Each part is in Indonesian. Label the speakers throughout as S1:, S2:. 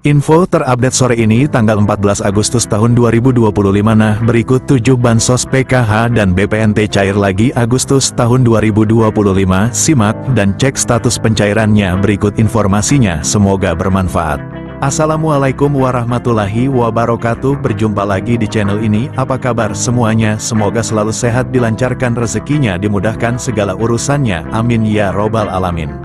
S1: Info terupdate sore ini tanggal 14 Agustus tahun 2025. Nah, berikut 7 bansos PKH dan BPNT cair lagi Agustus tahun 2025. Simak dan cek status pencairannya, berikut informasinya, semoga bermanfaat. Assalamualaikum warahmatullahi wabarakatuh. Berjumpa lagi di channel ini. Apa kabar semuanya? Semoga selalu sehat, dilancarkan rezekinya, dimudahkan segala urusannya, amin ya robbal alamin.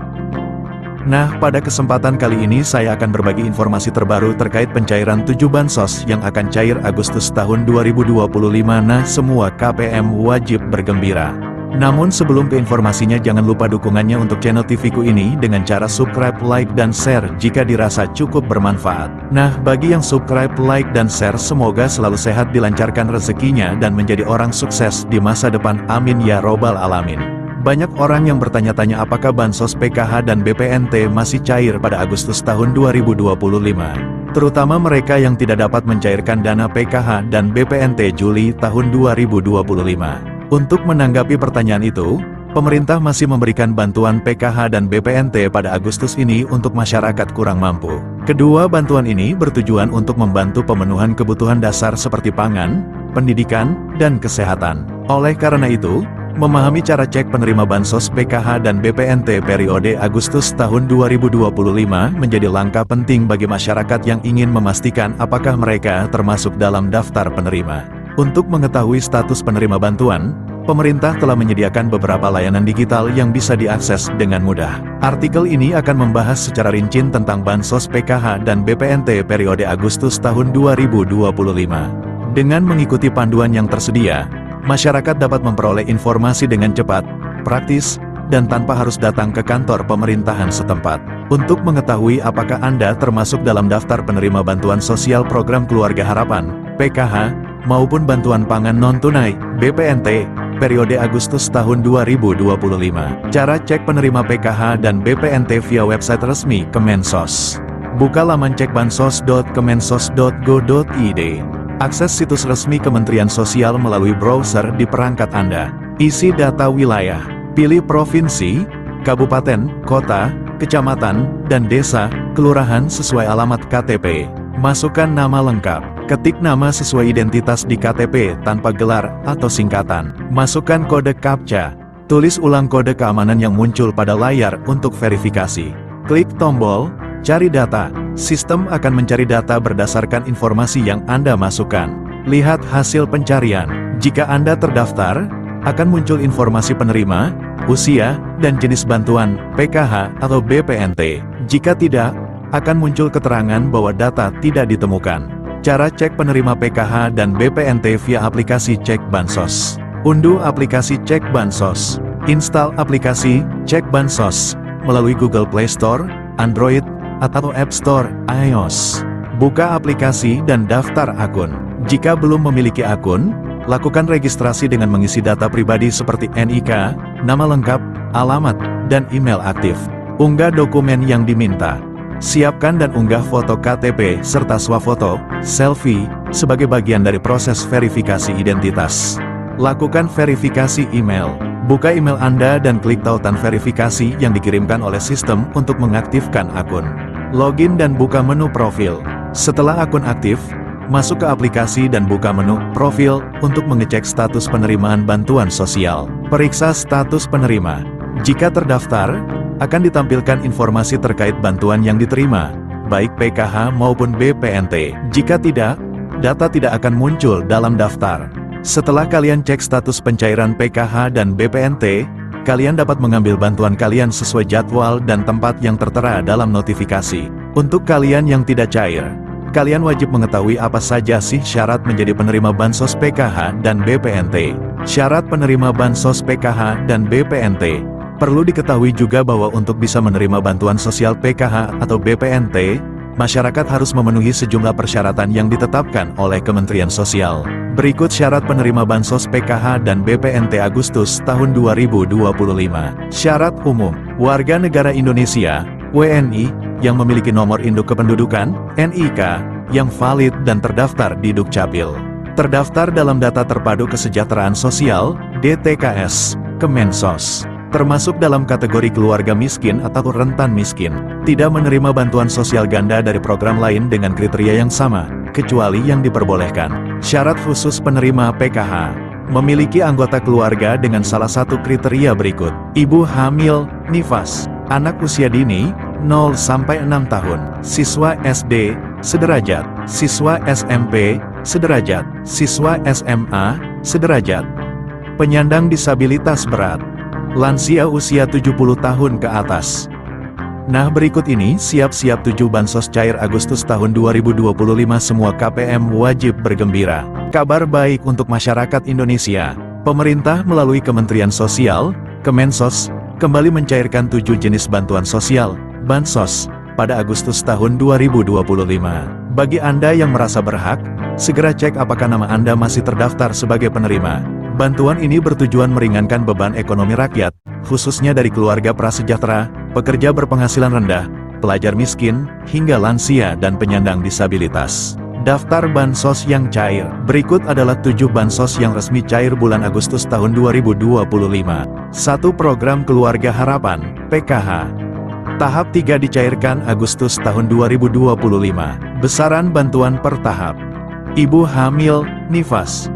S1: Nah, pada kesempatan kali ini saya akan berbagi informasi terbaru terkait pencairan 7 bansos yang akan cair Agustus tahun 2025. Nah, semua KPM wajib bergembira. Namun sebelum ke informasinya, jangan lupa dukungannya untuk channel TV-ku ini dengan cara subscribe, like, dan share jika dirasa cukup bermanfaat. Nah, bagi yang subscribe, like, dan share, semoga selalu sehat, dilancarkan rezekinya, dan menjadi orang sukses di masa depan, amin ya robbal alamin. Banyak orang yang bertanya-tanya apakah bansos PKH dan BPNT masih cair pada Agustus tahun 2025. Terutama mereka yang tidak dapat mencairkan dana PKH dan BPNT Juli tahun 2025. Untuk menanggapi pertanyaan itu, pemerintah masih memberikan bantuan PKH dan BPNT pada Agustus ini untuk masyarakat kurang mampu. Kedua bantuan ini bertujuan untuk membantu pemenuhan kebutuhan dasar seperti pangan, pendidikan, dan kesehatan. Oleh karena itu, memahami cara cek penerima bansos PKH dan BPNT periode Agustus tahun 2025 menjadi langkah penting bagi masyarakat yang ingin memastikan apakah mereka termasuk dalam daftar penerima. Untuk mengetahui status penerima bantuan, pemerintah telah menyediakan beberapa layanan digital yang bisa diakses dengan mudah. Artikel ini akan membahas secara rinci tentang bansos PKH dan BPNT periode Agustus tahun 2025. Dengan mengikuti panduan yang tersedia, masyarakat dapat memperoleh informasi dengan cepat, praktis, dan tanpa harus datang ke kantor pemerintahan setempat. Untuk mengetahui apakah Anda termasuk dalam daftar penerima bantuan sosial program Keluarga Harapan, PKH, maupun bantuan pangan non-tunai, BPNT, periode Agustus tahun 2025. Cara cek penerima PKH dan BPNT via website resmi Kemensos. Buka laman cekbansos.kemensos.go.id. Akses situs resmi Kementerian Sosial melalui browser di perangkat Anda. Isi data wilayah. Pilih provinsi, kabupaten, kota, kecamatan, dan desa, kelurahan sesuai alamat KTP. Masukkan nama lengkap. Ketik nama sesuai identitas di KTP tanpa gelar atau singkatan. Masukkan kode CAPTCHA. Tulis ulang kode keamanan yang muncul pada layar untuk verifikasi. Klik tombol cari data. Sistem akan mencari data berdasarkan informasi yang Anda masukkan. Lihat hasil pencarian. Jika Anda terdaftar, akan muncul informasi penerima, usia, dan jenis bantuan, PKH atau BPNT. Jika tidak, akan muncul keterangan bahwa data tidak ditemukan. Cara cek penerima PKH dan BPNT via aplikasi Cek Bansos. Unduh aplikasi Cek Bansos. Install aplikasi Cek Bansos melalui Google Play Store, Android, atau App Store, iOS. Buka aplikasi dan daftar akun. Jika belum memiliki akun, lakukan registrasi dengan mengisi data pribadi seperti NIK, nama lengkap, alamat, dan email aktif. Unggah dokumen yang diminta. Siapkan dan unggah foto KTP serta swafoto, selfie, sebagai bagian dari proses verifikasi identitas. Lakukan verifikasi email. Buka email Anda dan klik tautan verifikasi yang dikirimkan oleh sistem untuk mengaktifkan akun. Login dan buka menu profil. Setelah akun aktif, masuk ke aplikasi dan buka menu profil untuk mengecek status penerimaan bantuan sosial. Periksa status penerima. Jika terdaftar, akan ditampilkan informasi terkait bantuan yang diterima, baik PKH maupun BPNT. Jika tidak, data tidak akan muncul dalam daftar. Setelah kalian cek status pencairan PKH dan BPNT, kalian dapat mengambil bantuan kalian sesuai jadwal dan tempat yang tertera dalam notifikasi. Untuk kalian yang tidak cair, kalian wajib mengetahui apa saja sih syarat menjadi penerima bansos PKH dan BPNT. Syarat penerima bansos PKH dan BPNT. Perlu diketahui juga bahwa untuk bisa menerima bantuan sosial PKH atau BPNT, masyarakat harus memenuhi sejumlah persyaratan yang ditetapkan oleh Kementerian Sosial. Berikut syarat penerima bansos PKH dan BPNT Agustus tahun 2025. Syarat umum. Warga negara Indonesia, WNI, yang memiliki nomor induk kependudukan, NIK, yang valid dan terdaftar di Dukcapil. Terdaftar dalam Data Terpadu Kesejahteraan Sosial, DTKS, Kemensos. termasuk dalam kategori keluarga miskin atau rentan miskin, tidak menerima bantuan sosial ganda dari program lain dengan kriteria yang sama, kecuali yang diperbolehkan. Syarat khusus penerima PKH, memiliki anggota keluarga dengan salah satu kriteria berikut: ibu hamil, nifas, anak usia dini, 0-6 tahun, siswa SD, sederajat, siswa SMP, sederajat, siswa SMA, sederajat, penyandang disabilitas berat, lansia usia 70 tahun ke atas. Nah, berikut ini siap-siap 7 bansos cair Agustus tahun 2025. Semua KPM wajib bergembira. Kabar baik untuk masyarakat Indonesia. Pemerintah melalui Kementerian Sosial, Kemensos, kembali mencairkan 7 jenis bantuan sosial, bansos, pada Agustus tahun 2025. Bagi Anda yang merasa berhak, segera cek apakah nama Anda masih terdaftar sebagai penerima. Bantuan ini bertujuan meringankan beban ekonomi rakyat, khususnya dari keluarga prasejahtera, pekerja berpenghasilan rendah, pelajar miskin, hingga lansia dan penyandang disabilitas. Daftar bansos yang cair. Berikut adalah 7 bansos yang resmi cair bulan Agustus tahun 2025. 1. Program Keluarga Harapan, PKH. Tahap 3 dicairkan Agustus tahun 2025. Besaran bantuan per tahap. Ibu hamil, nifas,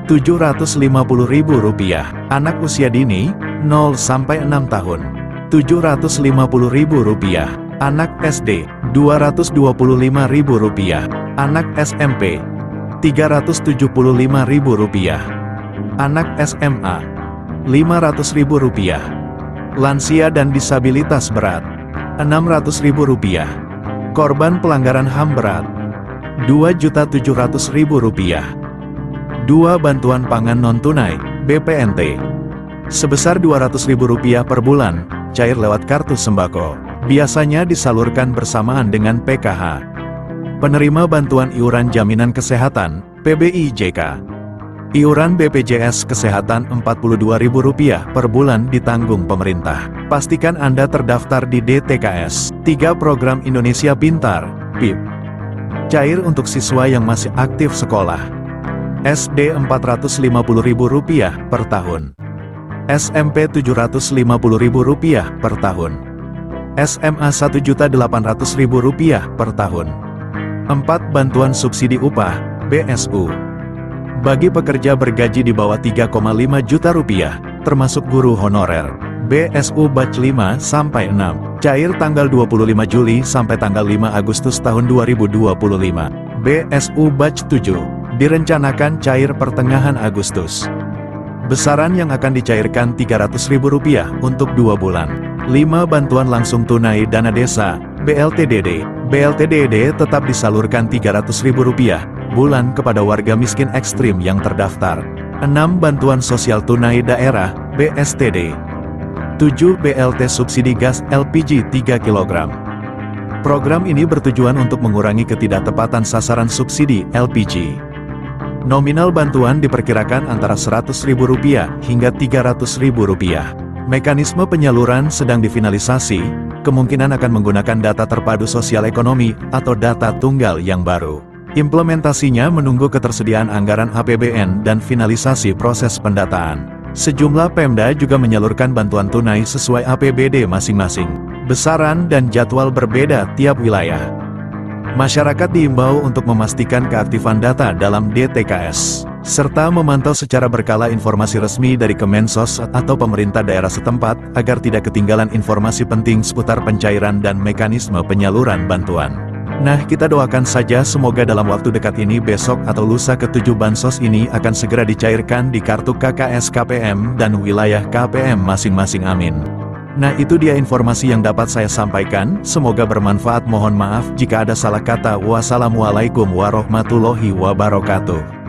S1: Rp750.000. Anak usia dini, 0-6 tahun, Rp750.000. Anak SD, Rp225.000. Anak SMP, Rp375.000. Anak SMA, Rp500.000. Lansia dan disabilitas berat, Rp600.000. Korban pelanggaran HAM berat, Rp2.700.000. 2. Bantuan pangan non-tunai, BPNT, sebesar Rp200.000 per bulan, cair lewat kartu sembako. Biasanya disalurkan bersamaan dengan PKH. Penerima bantuan iuran jaminan kesehatan, PBIJK. Iuran BPJS Kesehatan Rp42.000 per bulan ditanggung pemerintah. Pastikan Anda terdaftar di DTKS. 3. Program Indonesia Pintar, PIP, cair untuk siswa yang masih aktif sekolah. SD Rp450.000 per tahun, SMP Rp750.000 per tahun, SMA Rp1.800.000 per tahun. 4. Bantuan subsidi upah, BSU, bagi pekerja bergaji di bawah Rp3,5 juta, termasuk guru honorer. BSU Batch 5-6, cair tanggal 25 Juli sampai tanggal 5 Agustus tahun 2025. BSU Batch 7, direncanakan cair pertengahan Agustus. Besaran yang akan dicairkan Rp300.000 untuk 2 bulan. 5. Bantuan langsung tunai dana desa, BLTDD. BLTDD tetap disalurkan Rp300.000 bulan kepada warga miskin ekstrim yang terdaftar. 6. Bantuan sosial tunai daerah, BSTD. 7. BLT subsidi gas LPG 3 kg. Program ini bertujuan untuk mengurangi ketidaktepatan sasaran subsidi LPG. Nominal bantuan diperkirakan antara Rp100.000 hingga Rp300.000. Mekanisme penyaluran sedang difinalisasi, kemungkinan akan menggunakan data terpadu sosial ekonomi atau data tunggal yang baru. Implementasinya menunggu ketersediaan anggaran APBN dan finalisasi proses pendataan. Sejumlah Pemda juga menyalurkan bantuan tunai sesuai APBD masing-masing. Besaran dan jadwal berbeda tiap wilayah. Masyarakat diimbau untuk memastikan keaktifan data dalam DTKS, serta memantau secara berkala informasi resmi dari Kemensos atau pemerintah daerah setempat, agar tidak ketinggalan informasi penting seputar pencairan dan mekanisme penyaluran bantuan. Nah, kita doakan saja semoga dalam waktu dekat ini, besok atau lusa, ke-7 bansos ini akan segera dicairkan di kartu KKS KPM dan wilayah KPM masing-masing, amin. Nah, itu dia informasi yang dapat saya sampaikan, semoga bermanfaat. Mohon maaf jika ada salah kata. Wassalamualaikum warahmatullahi wabarakatuh.